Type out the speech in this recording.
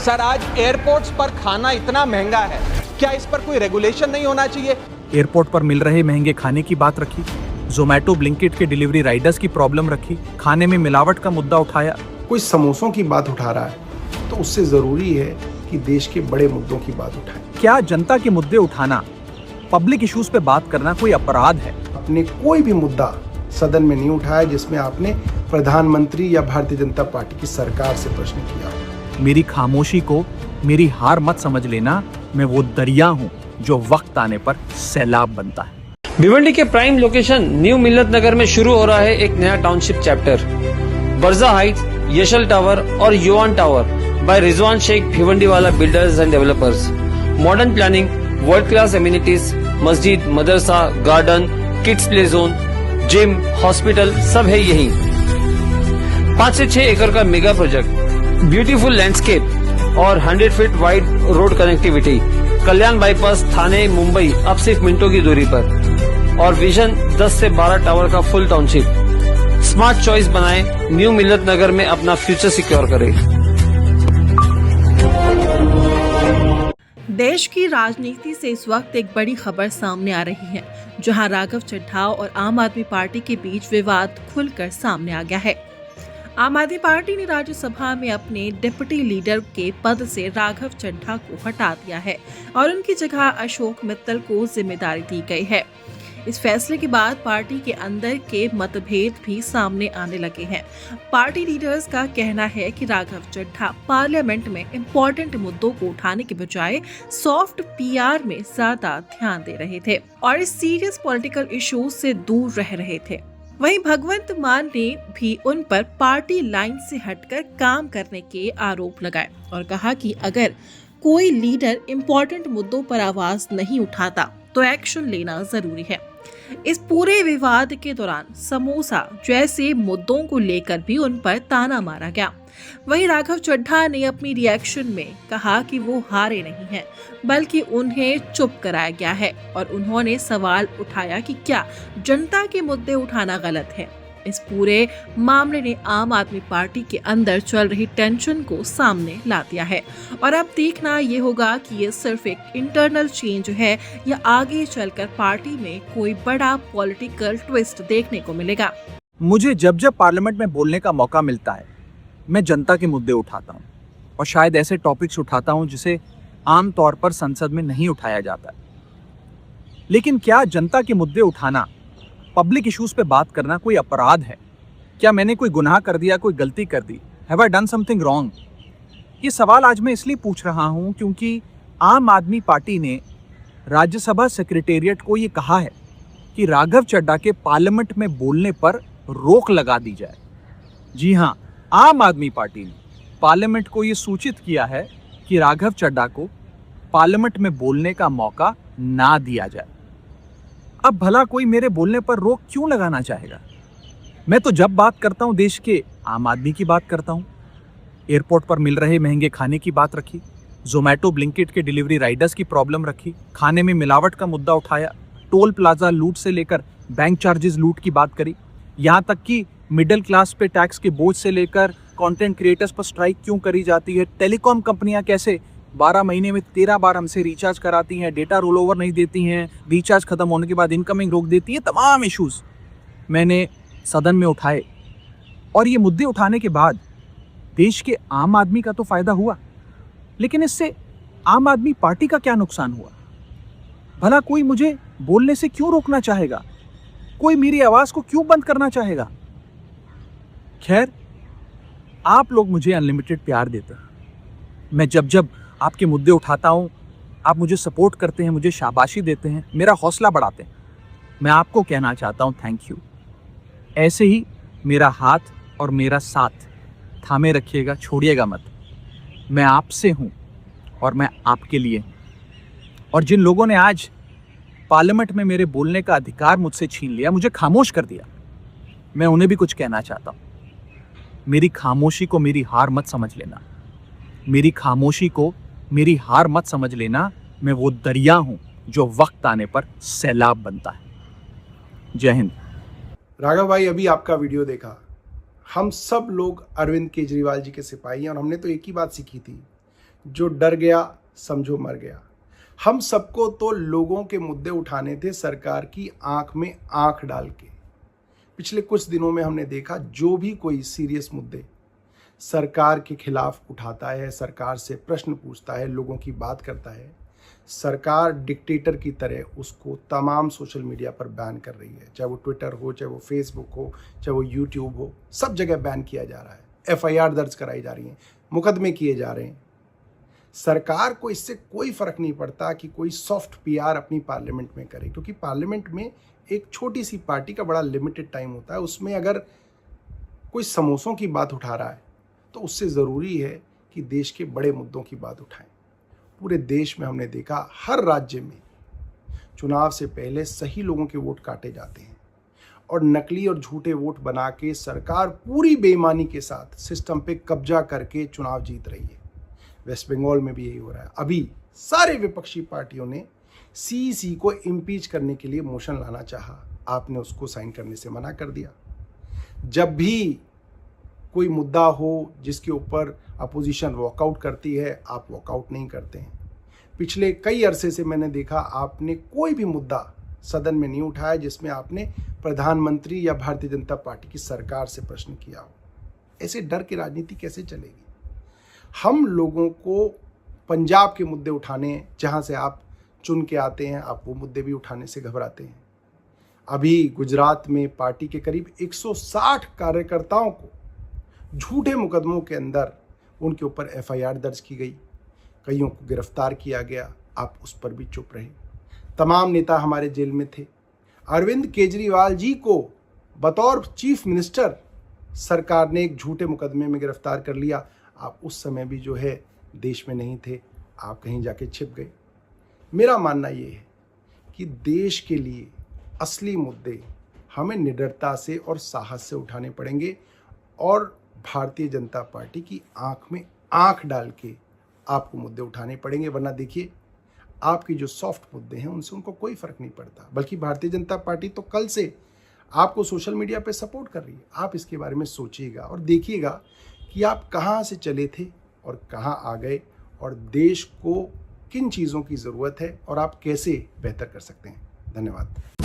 Sir, आज airports पर खाना इतना महंगा है, क्या इस पर कोई रेगुलेशन नहीं होना चाहिए? एयरपोर्ट पर मिल रहे महंगे खाने की बात रखी, जोमेटो ब्लिंकिट के डिलीवरी राइडर्स की प्रॉब्लम रखी, खाने में मिलावट का मुद्दा उठाया। कोई समोसों की बात उठा रहा है तो उससे जरूरी है कि देश के बड़े मुद्दों की बात उठाए। क्या जनता के मुद्दे उठाना, पब्लिक इश्यूज पे बात करना कोई अपराध है? अपने कोई भी मुद्दा सदन में नहीं उठाया जिसमें आपने प्रधानमंत्री या भारतीय जनता पार्टी की सरकार से प्रश्न किया। मेरी खामोशी को मेरी हार मत समझ लेना, मैं वो दरिया हूँ जो वक्त आने पर सैलाब बनता है। भिवंडी के प्राइम लोकेशन न्यू मिल्लत नगर में शुरू हो रहा है एक नया township chapter. Barja heights, Yashal tower और Yuvan tower by Rizwan Shaikh Bhiwandiwala builders and developers. Modern planning, world class amenities, मस्जिद, मदरसा, garden, kids play zone, gym, hospital सब है यहीं। 5 से 6 एकड़ का मेगा प्रोजेक्ट, ब्यूटीफुल लैंडस्केप और 100 फीट वाइड रोड कनेक्टिविटी। कल्याण बाईपास, थाने, मुंबई अब सिर्फ मिनटों की दूरी पर। और विजन 10 से 12 टावर का फुल टाउनशिप। स्मार्ट चॉइस बनाएं, न्यू मिल्लत नगर में अपना फ्यूचर सिक्योर करें। देश की राजनीति से इस वक्त एक बड़ी खबर सामने आ रही है, जहां राघव चड्ढा और आम आदमी पार्टी के बीच विवाद खुलकर सामने आ गया है। आम आदमी पार्टी ने राज्यसभा में अपने डिप्टी लीडर के पद से राघव चड्ढा को हटा दिया है और उनकी जगह अशोक मित्तल को जिम्मेदारी दी गई है। इस फैसले के बाद पार्टी के अंदर के मतभेद भी सामने आने लगे हैं। पार्टी लीडर्स का कहना है कि राघव चड्ढा पार्लियामेंट में इम्पोर्टेंट मुद्दों को उठाने के बजाय सॉफ्ट पीआर में ज्यादा ध्यान दे रहे थे और इस सीरियस पॉलिटिकल इश्यूज से दूर रह रहे थे। वहीं भगवंत मान ने भी उन पर पार्टी लाइन से हटकर काम करने के आरोप लगाए और कहा कि अगर कोई लीडर इम्पोर्टेंट मुद्दों पर आवाज नहीं उठाता तो एक्शन लेना जरूरी है। इस पूरे विवाद के दौरान समोसा जैसे मुद्दों को लेकर भी उन पर ताना मारा गया। वहीं राघव चड्ढा ने अपनी रिएक्शन में कहा कि वो हारे नहीं हैं, बल्कि उन्हें चुप कराया गया है और उन्होंने सवाल उठाया कि क्या जनता के मुद्दे उठाना गलत है। इस पूरे मामले ने आम आदमी पार्टी के अंदर चल रही टेंशन को सामने ला दिया है और अब देखना ये होगा कि ये सिर्फ एक इंटरनल चेंज है या आगे चलकर पार्टी में कोई बड़ा पॉलिटिकल ट्विस्ट देखने को मिलेगा। मुझे जब जब पार्लियामेंट में बोलने का मौका मिलता है, मैं जनता के मुद्दे उठाता हूँ और शायद ऐसे टॉपिक्स उठाता हूँ जिसे आम तौर पर संसद में नहीं उठाया जाता। लेकिन क्या जनता के मुद्दे उठाना, पब्लिक इश्यूज पे बात करना कोई अपराध है? क्या मैंने कोई गुनाह कर दिया, कोई गलती कर दी? Have I done something wrong? ये सवाल आज मैं इसलिए पूछ रहा हूँ क्योंकि आम आदमी पार्टी ने राज्यसभा सेक्रेटेरिएट को ये कहा है कि राघव चड्ढा के पार्लियामेंट में बोलने पर रोक लगा दी जाए। जी हाँ, आम आदमी पार्टी ने पार्लियामेंट को ये सूचित किया है कि राघव चड्ढा को पार्लियामेंट में बोलने का मौका ना दिया जाए। अब भला कोई मेरे बोलने पर रोक क्यों लगाना चाहेगा? मैं तो जब बात करता हूं देश के आम आदमी की बात करता हूं। एयरपोर्ट पर मिल रहे महंगे खाने की बात रखी, जोमेटो ब्लिंकिट के डिलीवरी राइडर्स की प्रॉब्लम रखी, खाने में मिलावट का मुद्दा उठाया, टोल प्लाजा लूट से लेकर बैंक चार्जेस लूट की बात करी, यहाँ तक कि मिडिल क्लास पे टैक्स के बोझ से लेकर कंटेंट क्रिएटर्स पर स्ट्राइक क्यों करी जाती है, टेलीकॉम कंपनियां कैसे 12 महीने में 13 बार हमसे रिचार्ज कराती हैं, डेटा रोल ओवर नहीं देती हैं, रिचार्ज खत्म होने के बाद इनकमिंग रोक देती है, तमाम इश्यूज मैंने सदन में उठाए। और ये मुद्दे उठाने के बाद देश के आम आदमी का तो फायदा हुआ, लेकिन इससे आम आदमी पार्टी का क्या नुकसान हुआ? भला कोई मुझे बोलने से क्यों रोकना चाहेगा? कोई मेरी आवाज को क्यों बंद करना चाहेगा? खैर, आप लोग मुझे अनलिमिटेड प्यार देते हैं। मैं जब जब आपके मुद्दे उठाता हूं, आप मुझे सपोर्ट करते हैं, मुझे शाबाशी देते हैं, मेरा हौसला बढ़ाते हैं। मैं आपको कहना चाहता हूं थैंक यू। ऐसे ही मेरा हाथ और मेरा साथ थामे रखिएगा, छोड़िएगा मत। मैं आपसे हूं और मैं आपके लिए हूं। और जिन लोगों ने आज पार्लियामेंट में मेरे बोलने का अधिकार मुझसे छीन लिया, मुझे खामोश कर दिया, मैं उन्हें भी कुछ कहना चाहता हूं। मेरी खामोशी को मेरी हार मत समझ लेना। मेरी खामोशी को मेरी हार मत समझ लेना। मैं वो दरिया हूं जो वक्त आने पर सैलाब बनता है। जय हिंद। राघव भाई, अभी आपका वीडियो देखा, हम सब लोग अरविंद केजरीवाल जी के सिपाही हैं और हमने तो एक ही बात सीखी थी जो डर गया समझो मर गया। हम सबको तो लोगों के मुद्दे उठाने थे सरकार की आंख में आंख डाल के। पिछले कुछ दिनों में हमने देखा जो भी कोई सीरियस मुद्दे सरकार के खिलाफ उठाता है, सरकार से प्रश्न पूछता है, लोगों की बात करता है, सरकार डिक्टेटर की तरह उसको तमाम सोशल मीडिया पर बैन कर रही है। चाहे वो ट्विटर हो, चाहे वो फेसबुक हो, चाहे वो यूट्यूब हो, सब जगह बैन किया जा रहा है। FIR दर्ज कराई जा रही हैं, मुकदमे किए जा रहे हैं। सरकार को इससे कोई फर्क नहीं पड़ता कि कोई सॉफ्ट PR अपनी पार्लियामेंट में करे, क्योंकि पार्लियामेंट में एक छोटी सी पार्टी का बड़ा लिमिटेड टाइम होता है। उसमें अगर कोई समोसों की बात उठा रहा है तो उससे ज़रूरी है कि देश के बड़े मुद्दों की बात उठाएं। पूरे देश में हमने देखा हर राज्य में चुनाव से पहले सही लोगों के वोट काटे जाते हैं और नकली और झूठे वोट बना के सरकार पूरी बेईमानी के साथ सिस्टम पे कब्जा करके चुनाव जीत रही है। वेस्ट बंगाल में भी यही हो रहा है। अभी सारे विपक्षी पार्टियों ने CEC को इम्पीच करने के लिए मोशन लाना चाहा, आपने उसको साइन करने से मना कर दिया। जब भी कोई मुद्दा हो जिसके ऊपर अपोजिशन वॉकआउट करती है, आप वॉकआउट नहीं करते हैं। पिछले कई अरसे से मैंने देखा आपने कोई भी मुद्दा सदन में नहीं उठाया जिसमें आपने प्रधानमंत्री या भारतीय जनता पार्टी की सरकार से प्रश्न किया हो। ऐसे डर की राजनीति कैसे चलेगी? हम लोगों को पंजाब के मुद्दे उठाने हैं, जहां से आप चुन के आते हैं, आप वो मुद्दे भी उठाने से घबराते हैं। अभी गुजरात में पार्टी के करीब 160 कार्यकर्ताओं को झूठे मुकदमों के अंदर उनके ऊपर FIR दर्ज की गई, कईयों को गिरफ्तार किया गया, आप उस पर भी चुप रहे। तमाम नेता हमारे जेल में थे। अरविंद केजरीवाल जी को बतौर चीफ मिनिस्टर सरकार ने एक झूठे मुकदमे में गिरफ्तार कर लिया। आप उस समय भी जो है देश में नहीं थे, आप कहीं जाके छिप गए। मेरा मानना ये है कि देश के लिए असली मुद्दे हमें निडरता से और साहस से उठाने पड़ेंगे और भारतीय जनता पार्टी की आंख में आंख डाल के आपको मुद्दे उठाने पड़ेंगे। वरना देखिए आपकी जो सॉफ्ट मुद्दे हैं उनसे उनको कोई फर्क नहीं पड़ता, बल्कि भारतीय जनता पार्टी तो कल से आपको सोशल मीडिया पे सपोर्ट कर रही है। आप इसके बारे में सोचिएगा और देखिएगा कि आप कहाँ से चले थे और कहाँ आ गए और देश को किन चीज़ों की ज़रूरत है और आप कैसे बेहतर कर सकते हैं। धन्यवाद।